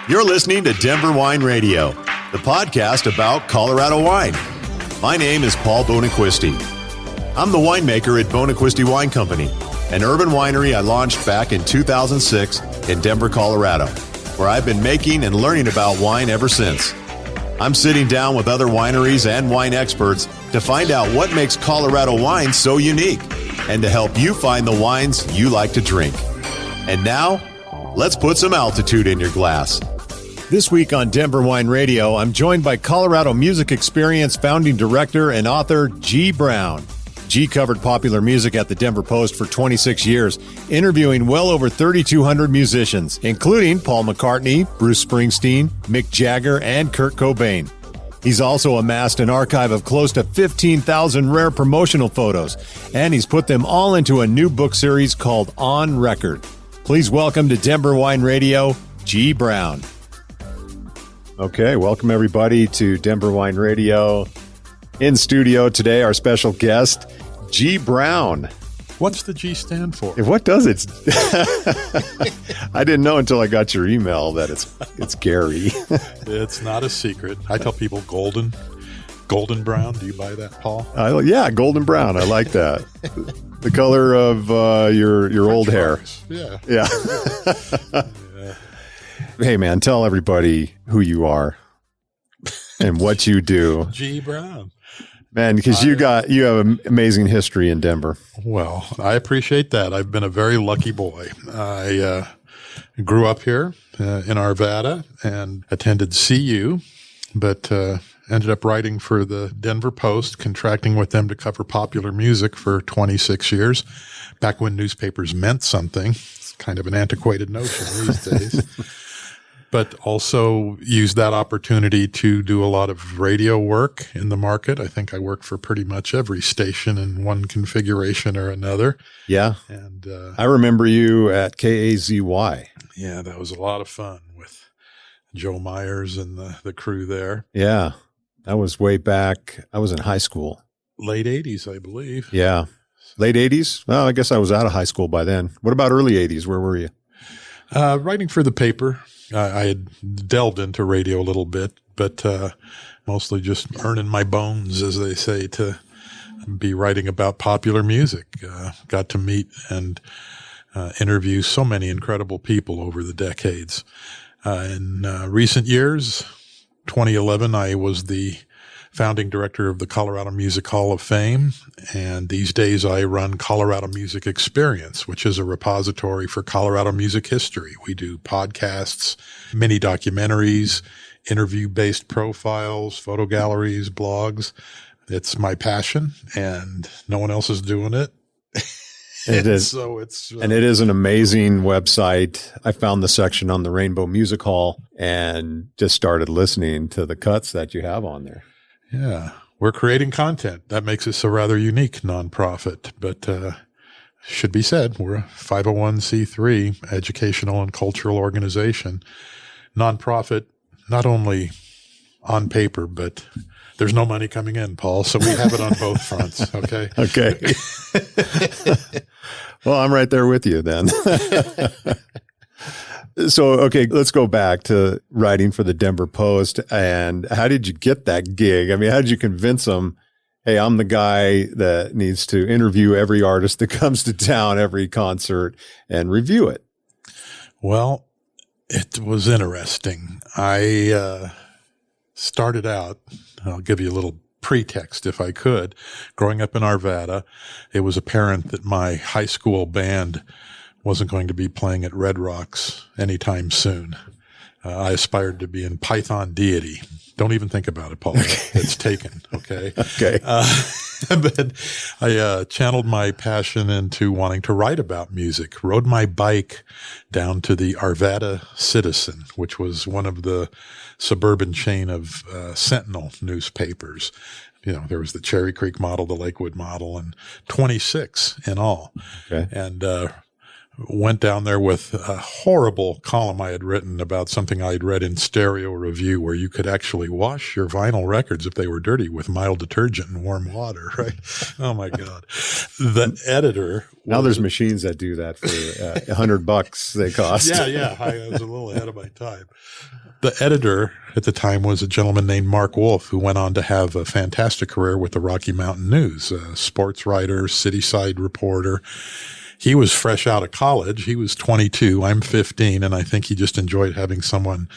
You're listening to Denver Wine Radio, the podcast about Colorado wine. My name is Paul Bonaquisti. I'm the winemaker at Bonaquisti Wine Company, an urban winery I launched back in 2006 in Denver, Colorado, where I've been making and learning about wine ever since. I'm sitting down with other wineries and wine experts to find out what makes Colorado wine so unique and to help you find the wines you like to drink. And now, let's put some altitude in your glass. This week on Denver Wine Radio, I'm joined by Colorado Music Experience founding director and author G. Brown. G covered popular music at the Denver Post for 26 years, interviewing well over 3,200 musicians, including Paul McCartney, Bruce Springsteen, Mick Jagger, and Kurt Cobain. He's also amassed an archive of close to 15,000 rare promotional photos, and he's put them all into a new book series called On Record. Please welcome to Denver Wine Radio, G. Brown. Okay, welcome everybody to Denver Wine Radio. In studio today, our special guest, G. Brown. What's the G stand for? What does it? I didn't know until I got your email that it's Gary. It's not a secret. I tell people golden brown. Do you buy that, Paul? Yeah, golden brown. I like that. The color of your old hair. Yeah. Yeah. Hey, man, tell everybody who you are and what you do. G. Brown. Man, because you have an amazing history in Denver. Well, I appreciate that. I've been a very lucky boy. I grew up here in Arvada and attended CU, but ended up writing for the Denver Post, contracting with them to cover popular music for 26 years, back when newspapers meant something. It's kind of an antiquated notion these days. But also used that opportunity to do a lot of radio work in the market. I think I worked for pretty much every station in one configuration or another. Yeah. And I remember you at KAZY. Yeah, that was a lot of fun with Joe Myers and the crew there. Yeah. That was way back. I was in high school. Late 80s, I believe. Yeah. Late 80s? Well, I guess I was out of high school by then. What about early 80s? Where were you? Writing for the paper. I had delved into radio a little bit, but mostly just earning my bones, as they say, to be writing about popular music. Got to meet and interview so many incredible people over the decades. In recent years, 2011, I was the founding director of the Colorado Music Hall of Fame, and these days I run Colorado Music Experience, which is a repository for Colorado music history. We do podcasts, mini documentaries, interview-based profiles, photo galleries, blogs. It's my passion, and no one else is doing it. It is. So it's and it is an amazing website. I found the section on the Rainbow Music Hall and just started listening to the cuts that you have on there. Yeah, we're creating content. That makes us a rather unique nonprofit, but should be said, we're a 501c3 educational and cultural organization. Nonprofit, not only on paper, but there's no money coming in, Paul, so we have it on both fronts, okay? Okay. Well, I'm right there with you then. So, okay, let's go back to writing for the Denver Post. And how did you get that gig? I mean, how did you convince them, hey, I'm the guy that needs to interview every artist that comes to town, every concert, and review it? Well, it was interesting. I started out, I'll give you a little pretext if I could. Growing up in Arvada, it was apparent that my high school band wasn't going to be playing at Red Rocks anytime soon. I aspired to be in Python Deity. Don't even think about it, Paul. Okay. It's taken, okay? Okay. But I channeled my passion into wanting to write about music, rode my bike down to the Arvada Citizen, which was one of the suburban chain of Sentinel newspapers. You know, there was the Cherry Creek model, the Lakewood model, and 26 in all. Okay. And went down there with a horrible column I had written about something I had read in Stereo Review, where you could actually wash your vinyl records if they were dirty with mild detergent and warm water, right? Oh my God. The editor. Now there's machines that do that for $100 they cost. Yeah. I was a little ahead of my time. The editor at the time was a gentleman named Mark Wolf, who went on to have a fantastic career with the Rocky Mountain News, a sports writer, city-side reporter. He was fresh out of college. He was 22. I'm 15. And I think he just enjoyed having someone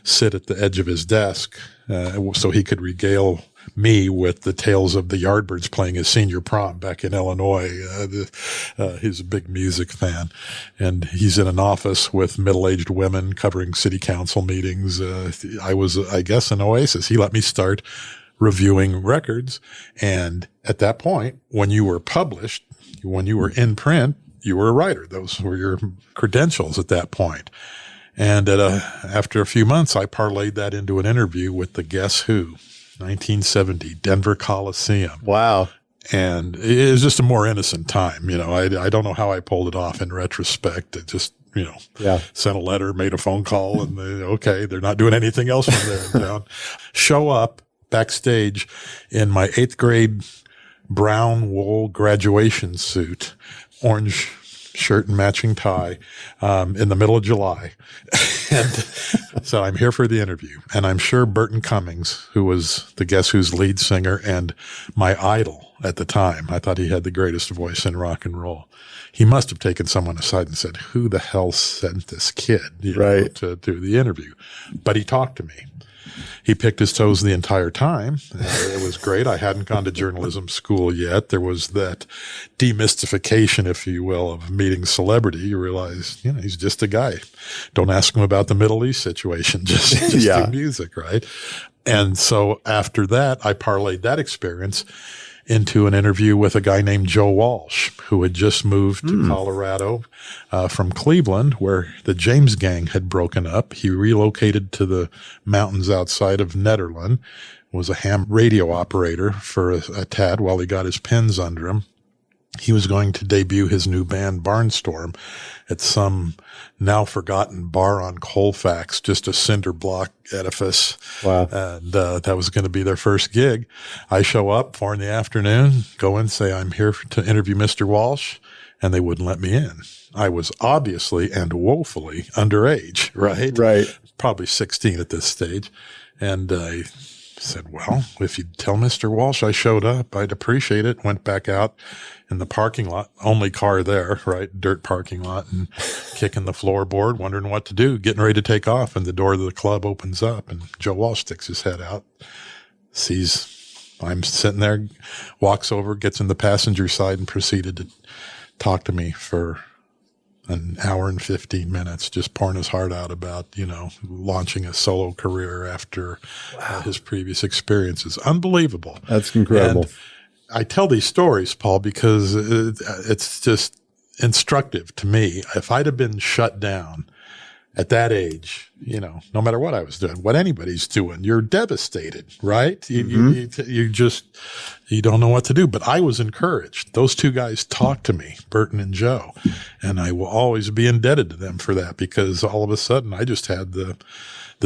sit at the edge of his desk so he could regale me with the tales of the Yardbirds playing his senior prom back in Illinois. He's a big music fan. And he's in an office with middle-aged women covering city council meetings. I was, I guess, an oasis. He let me start reviewing records. And at that point, when you were published, when you were in print, you were a writer. Those were your credentials at that point. And after a few months, I parlayed that into an interview with the Guess Who, 1970, Denver Coliseum. Wow. And it was just a more innocent time. You know, I don't know how I pulled it off in retrospect. It just, sent a letter, made a phone call, and they're not doing anything else from there in town. Show up backstage in my 8th grade brown wool graduation suit, orange shirt and matching tie, in the middle of July. And so I'm here for the interview. And I'm sure Burton Cummings, who was the Guess Who's lead singer and my idol at the time, I thought he had the greatest voice in rock and roll. He must have taken someone aside and said, who the hell sent this kid to do the interview? But he talked to me. He picked his toes the entire time. It was great. I hadn't gone to journalism school yet. There was that demystification, if you will, of meeting celebrity. You realize, he's just a guy. Don't ask him about the Middle East situation. Just do music, right? And so after that, I parlayed that experience into an interview with a guy named Joe Walsh, who had just moved to Colorado from Cleveland, where the James Gang had broken up. He relocated to the mountains outside of Nederland, was a ham radio operator for a tad while he got his pins under him. He was going to debut his new band, Barnstorm, at some now forgotten bar on Colfax, just a cinder block edifice. Wow. And that was going to be their first gig. I show up 4 p.m, go in, say, I'm here to interview Mr. Walsh, and they wouldn't let me in. I was obviously and woefully underage, right? Right. Probably 16 at this stage. And I said, well, if you'd tell Mr. Walsh I showed up, I'd appreciate it. Went back out in the parking lot, only car there, right? Dirt parking lot, and kicking the floorboard, wondering what to do, getting ready to take off. And the door of the club opens up and Joe Walsh sticks his head out, sees I'm sitting there, walks over, gets in the passenger side and proceeded to talk to me for an hour and 15 minutes, just pouring his heart out about, launching a solo career after his previous experiences. Unbelievable. That's incredible. And I tell these stories, Paul, because it's just instructive to me. If I'd have been shut down at that age, no matter what I was doing, what anybody's doing, you're devastated, right? You don't know what to do. But I was encouraged. Those two guys talked to me, Burton and Joe, and I will always be indebted to them for that, because all of a sudden I just had the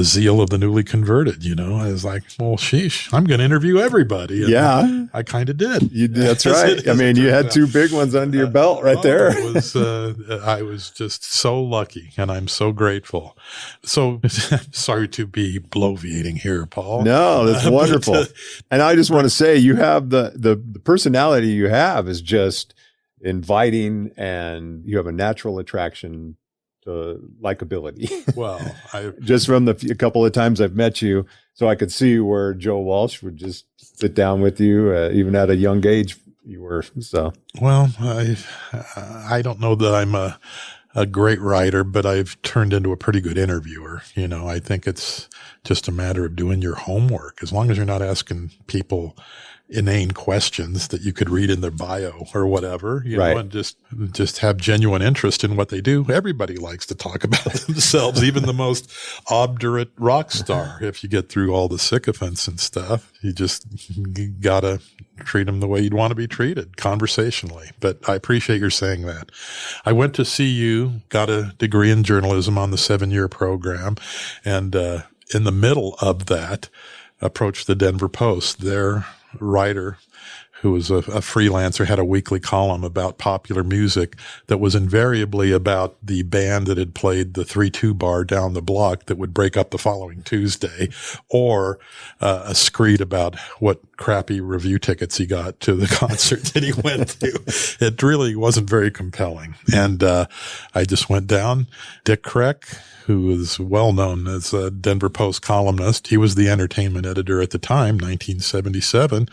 zeal of the newly converted, I was like, well, sheesh, I'm going to interview everybody. And I kind of did. That's right. I mean, you had 2 big ones under your belt right there. I was just so lucky, and I'm so grateful. So sorry to be bloviating here, Paul. No, that's wonderful. And I just want to say, you have the personality you have is just inviting, and you have a natural attraction to likability. Well, just from a couple of times I've met you, so I could see where Joe Walsh would just sit down with you, even at a young age. You were so. Well, I don't know that I'm a great writer, but I've turned into a pretty good interviewer. I think it's just a matter of doing your homework. As long as you're not asking people inane questions that you could read in their bio or whatever, you Right. know, and just have genuine interest in what they do. Everybody likes to talk about themselves, even the most obdurate rock star. If you get through all the sycophants and stuff, you gotta treat them the way you'd want to be treated, conversationally. But I appreciate your saying that. I went to CU, got a degree in journalism on the 7-year program, and in the middle of that, approached the Denver Post. Their writer, who was a freelancer, had a weekly column about popular music that was invariably about the band that had played the 3-2 bar down the block that would break up the following Tuesday, or a screed about what crappy review tickets he got to the concert that he went to. It really wasn't very compelling. And I just went down. Dick Kreck, who was well known as a Denver Post columnist, he was the entertainment editor at the time, 1977.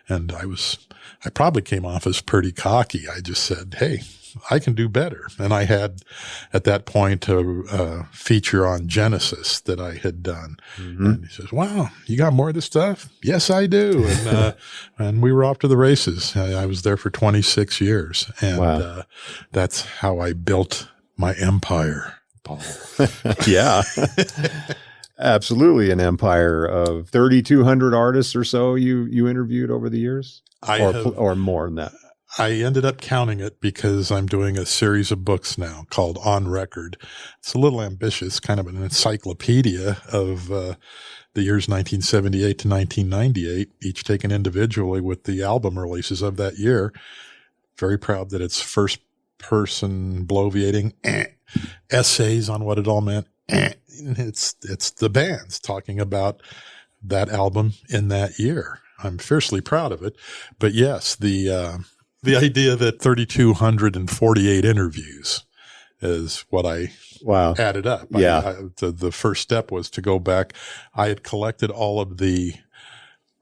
And I probably came off as pretty cocky. I just said, hey, I can do better. And I had, at that point, a feature on Genesis that I had done. Mm-hmm. And he says, wow, you got more of this stuff? Yes, I do. And, and we were off to the races. I was there for 26 years. And wow. That's how I built my empire, Paul. Yeah. Absolutely an empire of 3,200 artists or so you interviewed over the years? Or more than that? I ended up counting it because I'm doing a series of books now called On Record. It's a little ambitious, kind of an encyclopedia of the years 1978 to 1998, each taken individually with the album releases of that year. Very proud that it's first person bloviating essays on what it all meant. It's the bands talking about that album in that year. I'm fiercely proud of it. But yes, the idea that 3,248 interviews is what I added up. Yeah. The first step was to go back. I had collected all of the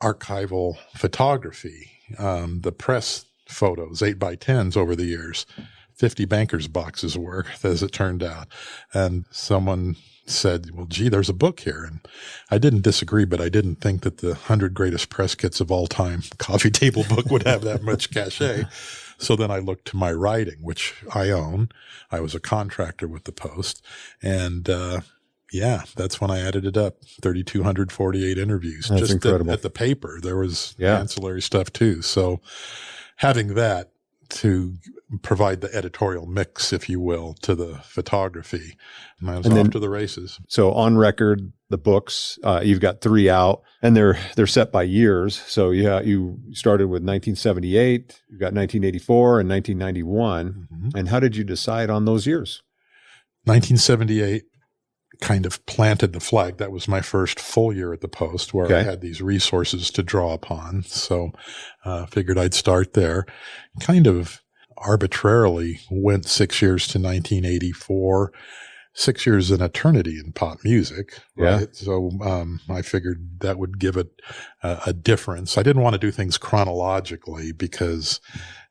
archival photography, the press photos, 8x10s over the years, 50 banker's boxes worth, as it turned out. And someone said, well, gee, there's a book here. And I didn't disagree, but I didn't think that the 100 greatest press kits of all time coffee table book would have that much cachet. So then I looked to my writing, which I own. I was a contractor with the Post. And, that's when I added it up. 3,248 interviews. That's just incredible. At the paper. There was ancillary stuff too. So having that to provide the editorial mix, if you will, to the photography. And I was off to the races. So On Record, the books, you've got 3 out, and they're set by years. So you started with 1978, you've got 1984 and 1991. Mm-hmm. And how did you decide on those years? 1978 kind of planted the flag. That was my first full year at the Post, where I had these resources to draw upon. So figured I'd start there. Kind of arbitrarily went 6 years to 1984. 6 years is an eternity in pop music, right? Yeah. So I figured that would give it a difference. I didn't want to do things chronologically because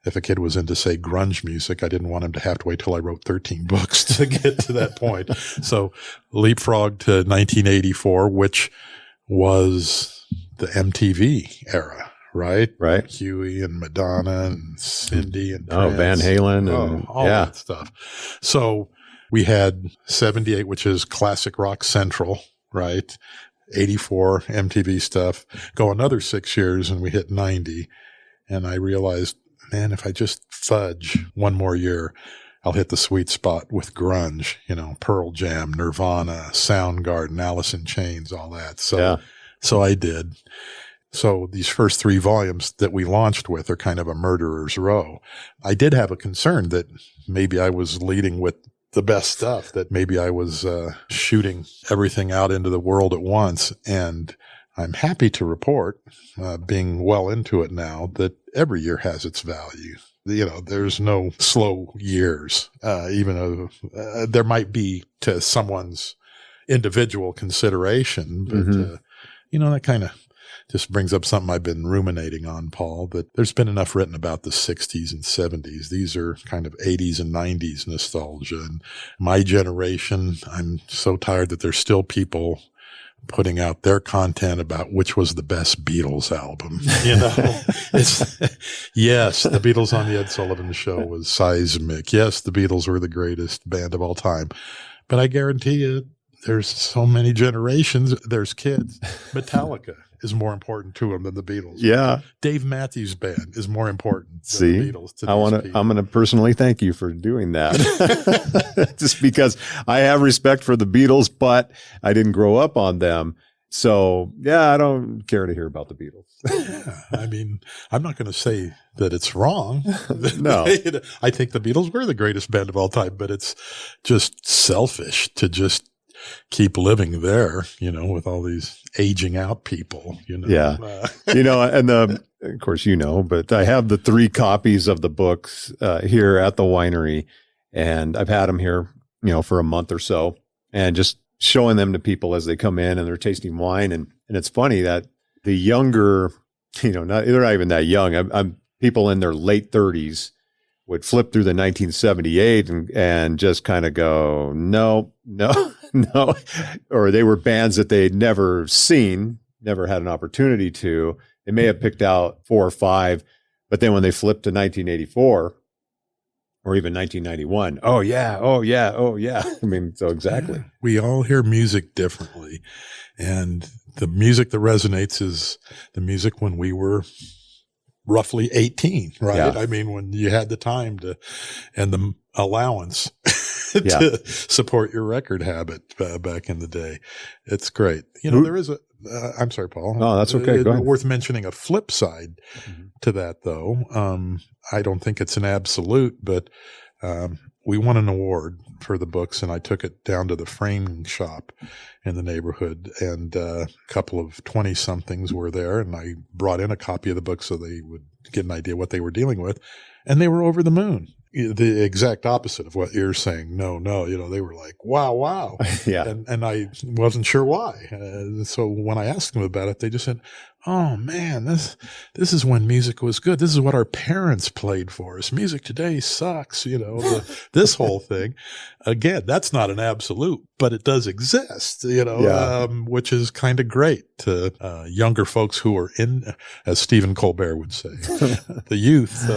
if a kid was into, say, grunge music, I didn't want him to have to wait till I wrote 13 books to get to that point. So leapfrog to 1984, which was the MTV era. Right. Huey and Madonna and Cindy and Prince. Van Halen and all that stuff. So we had 78, which is classic rock central, right? 84 MTV stuff. Go another 6 years and we hit 90. And I realized, man, if I just fudge one more year, I'll hit the sweet spot with grunge, Pearl Jam, Nirvana, Soundgarden, Alice in Chains, all that. So I did. So these first 3 volumes that we launched with are kind of a murderer's row. I did have a concern that maybe I was leading with the best stuff, that maybe I was shooting everything out into the world at once. And I'm happy to report, being well into it now, that every year has its value. There's no slow years, even though there might be to someone's individual consideration. But, that kind of just brings up something I've been ruminating on, Paul, that there's been enough written about the 60s and 70s. These are kind of 80s and 90s nostalgia. And my generation, I'm so tired that there's still people putting out their content about which was the best Beatles album. Yes, the Beatles on the Ed Sullivan Show was seismic. Yes, the Beatles were the greatest band of all time. But I guarantee you, there's so many generations. There's kids. Metallica is more important to them than the Beatles. Yeah. Dave Matthews Band is more important than the Beatles. I'm going to personally thank you for doing that. Just because I have respect for the Beatles, but I didn't grow up on them. So, yeah, I don't care to hear about the Beatles. Yeah, I mean, I'm not going to say that it's wrong. No. I think the Beatles were the greatest band of all time, but it's just selfish to just keep living there, with all these aging out people, Yeah. And of course, but I have the 3 copies of the books here at the winery, and I've had them here, for a month or so, and just showing them to people as they come in and they're tasting wine. And it's funny that the younger, they're not even that young. I'm people in their late 30s would flip through the 1978 and just kind of go, no, or they were bands that they'd never seen, never had an opportunity to. They may have picked out 4 or 5, but then when they flipped to 1984 or even 1991, oh yeah. I mean, so exactly. Yeah, we all hear music differently, and the music that resonates is the music when we were roughly 18, right? Yeah. I mean, when you had the time and the allowance to support your record habit back in the day. It's great. There is I'm sorry, Paul. No, that's okay. Go ahead. Worth mentioning a flip side to that, though. I don't think it's an absolute, but we won an award for the books, and I took it down to the framing shop in the neighborhood, and a couple of 20-somethings were there, and I brought in a copy of the book so they would get an idea what they were dealing with, and they were over the moon. The exact opposite of what you're saying. No, they were like, wow. Yeah. And I wasn't sure why. So when I asked them about it, they just said, oh man, this is when music was good. This is what our parents played for us. Music today sucks, this whole thing. Again, that's not an absolute, but it does exist, which is kind of great to younger folks who are in, as Stephen Colbert would say, the youth.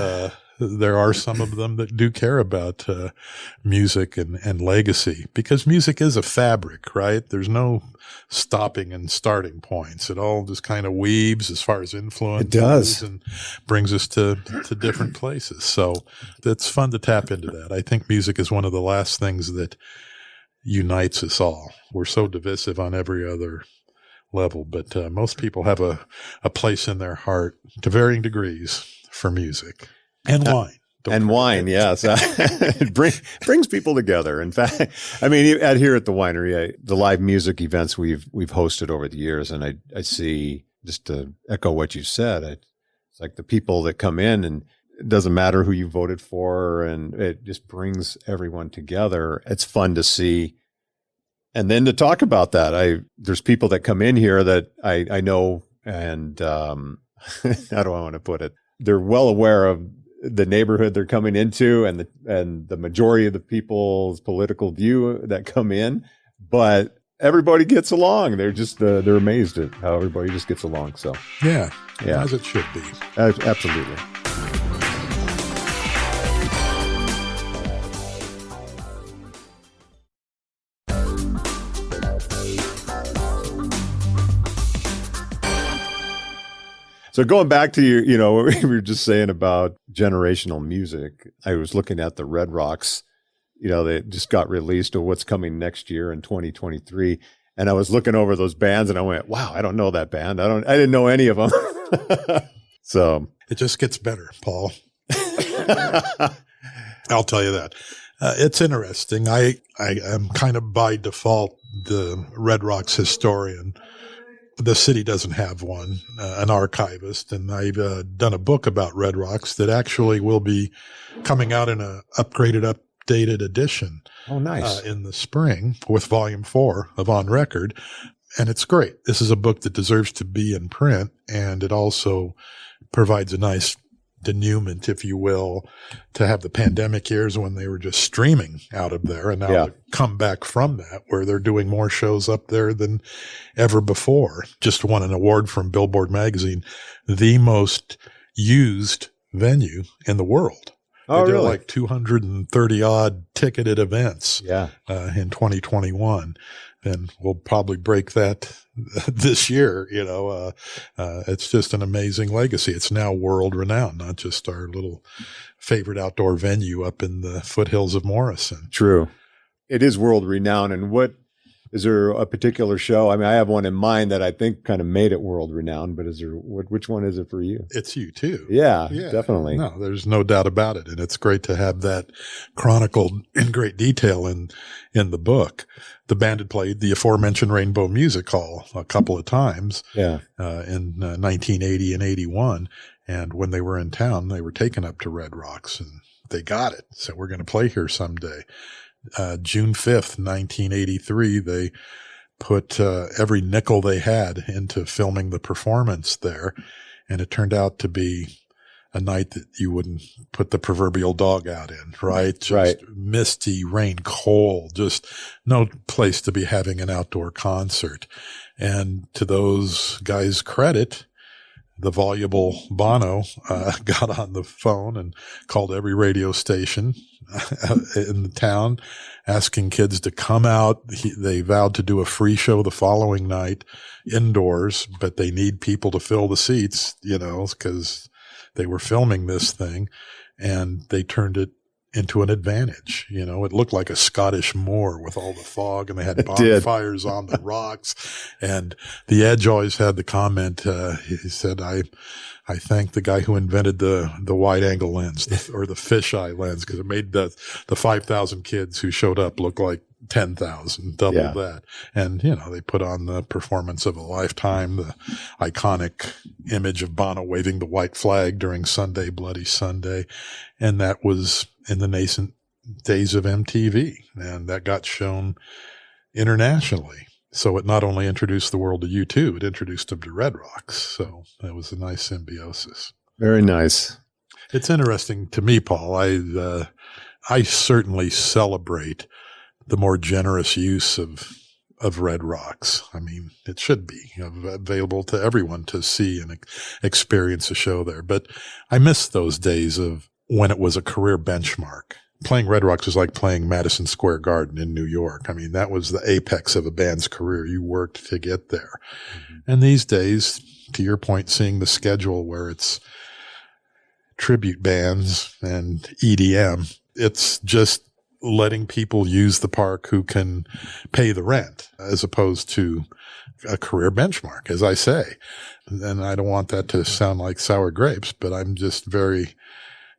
There are some of them that do care about music and legacy, because music is a fabric, right? There's no stopping and starting points. It all just kind of weaves as far as influence. It does. And brings us to different places. So it's fun to tap into that. I think music is one of the last things that unites us all. We're so divisive on every other level, but most people have a place in their heart to varying degrees for music. And wine. Wine, yes. It brings people together. In fact, I mean, here at the winery, the live music events we've hosted over the years, and I see, just to echo what you said, it's like the people that come in, and it doesn't matter who you voted for, and it just brings everyone together. It's fun to see. And then to talk about that, there's people that come in here that I know, and how do I want to put it? They're well aware of the neighborhood they're coming into, and the majority of the people's political view that come in, but everybody gets along. They're just they're amazed at how everybody just gets along. So yeah, as it should be. Absolutely. So going back to what we were just saying about generational music, I was looking at the Red Rocks, they just got released, or what's coming next year in 2023. And I was looking over those bands and I went, wow, I don't know that band. I didn't know any of them. So it just gets better, Paul. I'll tell you that. It's interesting. I am kind of by default the Red Rocks historian. The city doesn't have one, an archivist, and I've done a book about Red Rocks that actually will be coming out in a updated edition. Oh, nice. In the spring with volume 4 of On Record. And it's great. This is a book that deserves to be in print, and it also provides a nice denouement, if you will, to have the pandemic years when they were just streaming out of there, and now to come back from that where they're doing more shows up there than ever before. Just won an award from Billboard magazine, the most used venue in the world. Oh, they did really? like 230 odd ticketed events in 2021. And we'll probably break that this year. It's just an amazing legacy. It's now world renowned, not just our little favorite outdoor venue up in the foothills of Morrison. True. It is world renowned. And is there a particular show? I mean, I have one in mind that I think kind of made it world renowned, but which one is it for you? It's U2. Yeah, definitely. No, there's no doubt about it. And it's great to have that chronicled in great detail in the book. The band had played the aforementioned Rainbow Music Hall a couple of times in 1980 and 81. And when they were in town, they were taken up to Red Rocks, and they got it. So we're going to play here someday. June 5th, 1983, they put every nickel they had into filming the performance there. And it turned out to be a night that you wouldn't put the proverbial dog out in, right? Just misty, rain, cold, just no place to be having an outdoor concert. And to those guys' credit, the voluble Bono got on the phone and called every radio station in the town, asking kids to come out. They vowed to do a free show the following night indoors, but they need people to fill the seats, because they were filming this thing, and they turned it into an advantage. It looked like a Scottish moor with all the fog, and they had bonfires on the rocks. And the Edge always had the comment, he said, I thank the guy who invented the wide angle lens or the fisheye lens, because it made the 5,000 kids who showed up look like 10,000, double that. And, they put on the performance of a lifetime, the iconic image of Bono waving the white flag during Sunday, Bloody Sunday. And that was in the nascent days of MTV, and that got shown internationally. So it not only introduced the world to U2, it introduced them to Red Rocks. So that was a nice symbiosis. Very nice. It's interesting to me, Paul. I certainly celebrate the more generous use of Red Rocks. I mean, it should be available to everyone to see and experience a show there. But I miss those days of when it was a career benchmark. Playing Red Rocks was like playing Madison Square Garden in New York. I mean, that was the apex of a band's career. You worked to get there. Mm-hmm. And these days, to your point, seeing the schedule where it's tribute bands and EDM, it's just letting people use the park who can pay the rent, as opposed to a career benchmark, as I say. And I don't want that to sound like sour grapes, but I'm just very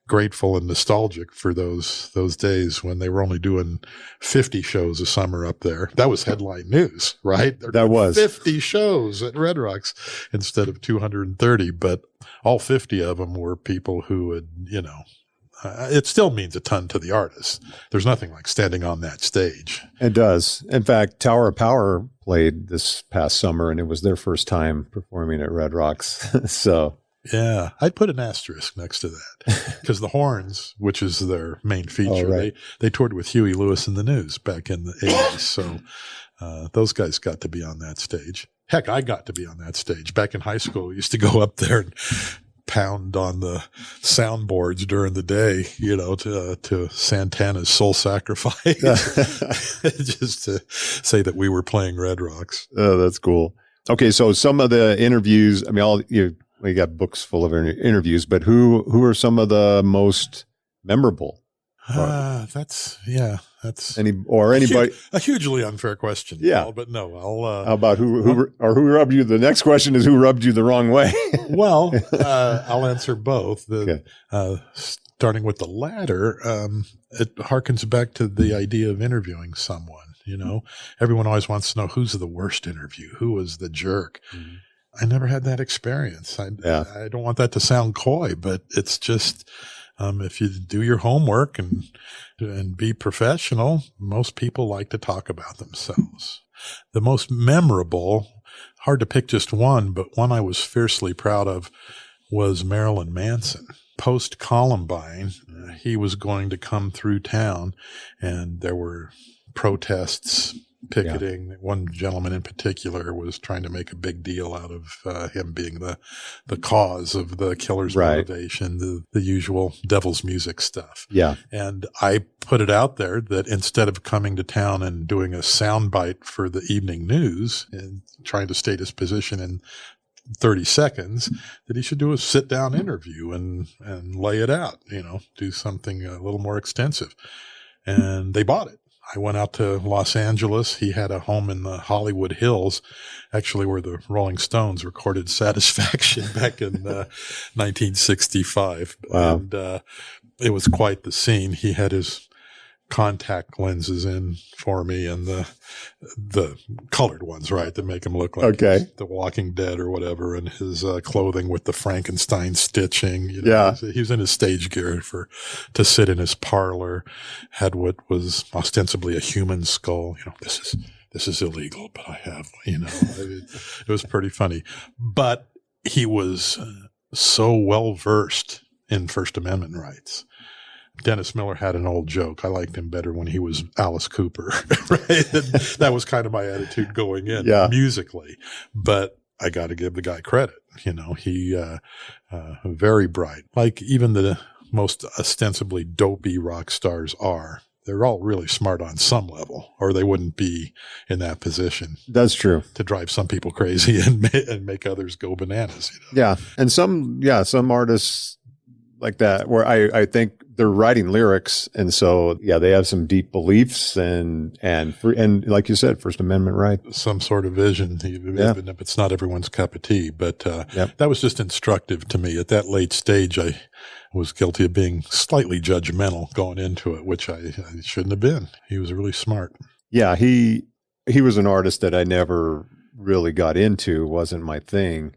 grateful and nostalgic for those days when they were only doing 50 shows a summer up there. That was headline news, right? That was 50 shows at Red Rocks instead of 230, but all 50 of them were people who had, it still means a ton to the artists. There's nothing like standing on that stage. It does. In fact, Tower of Power played this past summer, and it was their first time performing at Red Rocks. So yeah, I'd put an asterisk next to that, because the Horns, which is their main feature, they toured with Huey Lewis and the News back in the 80s. So those guys got to be on that stage. Heck, I got to be on that stage. Back in high school, we used to go up there and pound on the soundboards during the day, to Santana's Soul Sacrifice, just to say that we were playing Red Rocks. Oh, that's cool. Okay, so some of the interviews, I mean, we got books full of interviews, but who are some of the most memorable? That's anybody a hugely unfair question. Yeah, Paul, but no, how about who rubbed you? The next question is who rubbed you the wrong way? Well, I'll answer both. Starting with the latter, it harkens back to the idea of interviewing someone. Everyone always wants to know who's the worst interview, who was the jerk. Mm-hmm. I never had that experience. I don't want that to sound coy, but it's just, if you do your homework and be professional, most people like to talk about themselves. The most memorable, hard to pick just one, but one I was fiercely proud of, was Marilyn Manson. post-Columbine, he was going to come through town, and there were protests, picketing. Yeah. One gentleman in particular was trying to make a big deal out of him being the cause of the killer's motivation, the usual devil's music stuff. Yeah. And I put it out there that instead of coming to town and doing a soundbite for the evening news and trying to state his position in 30 seconds, that he should do a sit-down interview and lay it out, do something a little more extensive. And they bought it. I went out to Los Angeles. He had a home in the Hollywood Hills, actually where the Rolling Stones recorded Satisfaction back in 1965. Wow. And it was quite the scene. He had his contact lenses in for me, and the colored ones, right, that make him look like The Walking Dead or whatever, and his clothing with the Frankenstein stitching. Yeah. He was in his stage gear to sit in his parlor, had what was ostensibly a human skull. This is illegal, but I have, it was pretty funny. But he was so well versed in First Amendment rights. Dennis Miller had an old joke. I liked him better when he was Alice Cooper. Right? That was kind of my attitude going in musically. But I got to give the guy credit. He very bright. Like even the most ostensibly dopey rock stars are. They're all really smart on some level, or they wouldn't be in that position. That's true. To drive some people crazy and make others go bananas. Yeah. And some artists like that, where I think they're writing lyrics, and so they have some deep beliefs and like you said, First Amendment right, some sort of vision, even if it's not everyone's cup of tea. But that was just instructive to me. At that late stage, I was guilty of being slightly judgmental going into it, which I shouldn't have been. He was really smart. Yeah, he was an artist that I never really got into. Wasn't my thing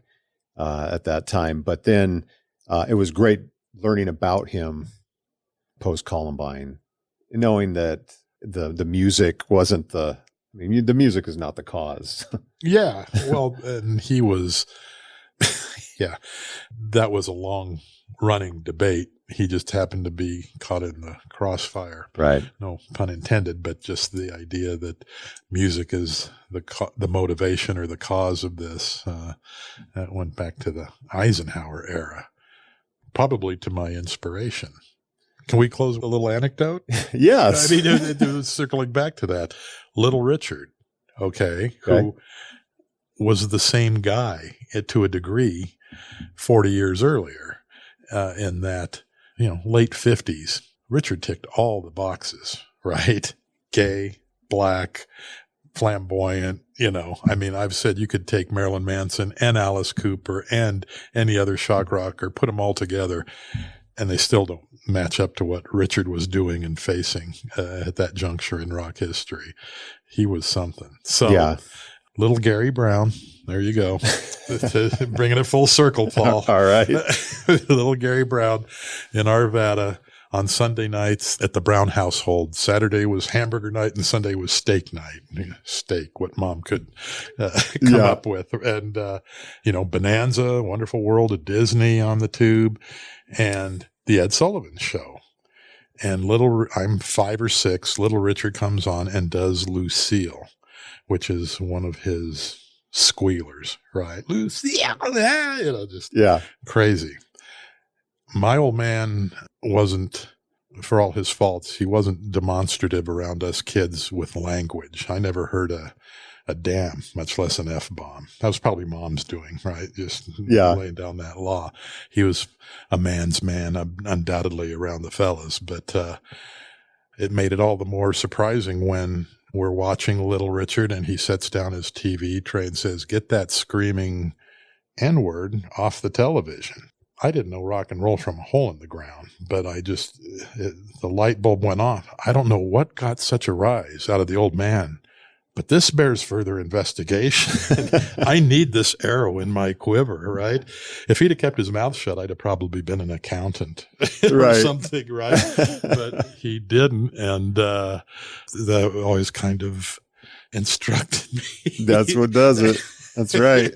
at that time. But then it was great learning about him post-Columbine, knowing that the music wasn't the music is not the cause. Yeah. Well, and he was, that was a long running debate. He just happened to be caught in the crossfire. Right. No pun intended, but just the idea that music is the motivation or the cause of this, that went back to the Eisenhower era, probably to my inspiration. Can we close with a little anecdote? Yes. I mean, it was circling back to that. Little Richard, who was the same guy to a degree 40 years earlier, in that, late 50s. Richard ticked all the boxes, right? Gay, black, flamboyant, I've said you could take Marilyn Manson and Alice Cooper and any other shock rocker, put them all together, and they still don't match up to what Richard was doing and facing at that juncture in rock history. He was something. So little Gary Brown, there you go. Bringing it full circle, Paul. All right. Little Gary Brown in Arvada on Sunday nights at the Brown household. Saturday was hamburger night and Sunday was steak night. Steak, what mom could come up with. And, Bonanza, Wonderful World of Disney on the tube, and the Ed Sullivan Show. And I'm 5 or 6, little Richard comes on and does Lucille, which is one of his squealers, right? Lucille, just crazy. My old man wasn't, for all his faults, he wasn't demonstrative around us kids with language. I never heard a damn, much less an F-bomb. That was probably mom's doing, right? Just laying down that law. He was a man's man, undoubtedly, around the fellas, but it made it all the more surprising when we're watching Little Richard and he sets down his TV tray and says, "Get that screaming N-word off the television." I didn't know rock and roll from a hole in the ground, but the light bulb went off. I don't know what got such a rise out of the old man, but this bears further investigation. I need this arrow in my quiver, right? If he'd have kept his mouth shut, I'd have probably been an accountant or something, right? But he didn't, and that always kind of instructed me. That's what does it. That's right.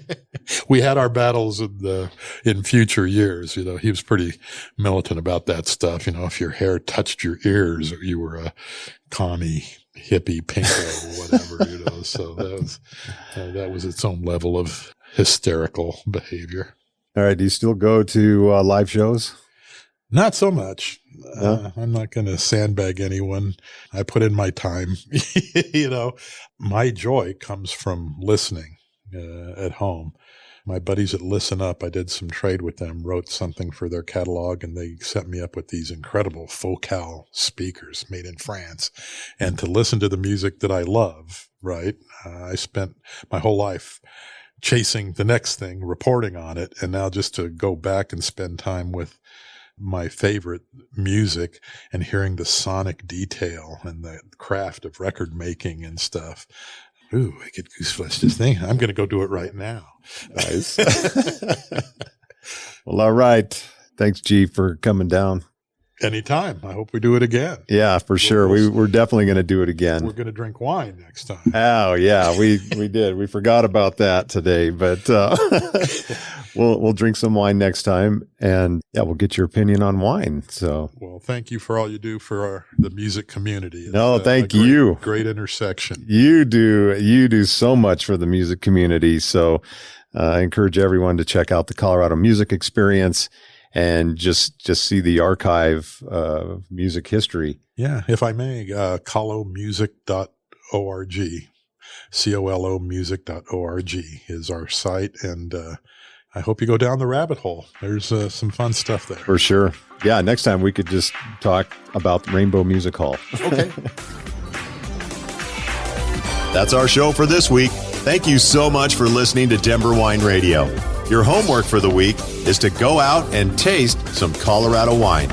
We had our battles in future years. He was pretty militant about that stuff. If your hair touched your ears, you were a commie, hippie, pinko, or whatever. So that was its own level of hysterical behavior. All right. Do you still go to live shows? Not so much. No? I'm not going to sandbag anyone. I put in my time. My joy comes from listening at home. My buddies at Listen Up, I did some trade with them, wrote something for their catalog, and they set me up with these incredible Focal speakers made in France. And to listen to the music that I love, right? I spent my whole life chasing the next thing, reporting on it, and now just to go back and spend time with my favorite music and hearing the sonic detail and the craft of record making and stuff. Ooh, I get goosebumps just thinking. I'm going to go do it right now. Nice. Well, all right. Thanks, G, for coming down. Anytime. I hope we do it again. Yeah, for sure. We're definitely going to do it again. We're going to drink wine next time. Oh, yeah, we did. We forgot about that today, but we'll drink some wine next time, and yeah, we'll get your opinion on wine. So, well, thank you for all you do for the music community. No, thank you. Great intersection. You do so much for the music community. So, I encourage everyone to check out the Colorado Music Experience and just see the archive of music history. Yeah, if I may, colomusic.org. COLOmusic.org is our site, and I hope you go down the rabbit hole. There's some fun stuff there. For sure. Yeah, next time we could just talk about Rainbow Music Hall. Okay. That's our show for this week. Thank you so much for listening to Denver Wine Radio. Your homework for the week is to go out and taste some Colorado wine.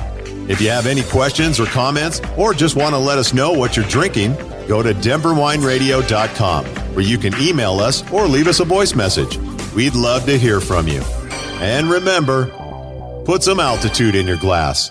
If you have any questions or comments, or just want to let us know what you're drinking, go to denverwineradio.com, where you can email us or leave us a voice message. We'd love to hear from you. And remember, put some altitude in your glass.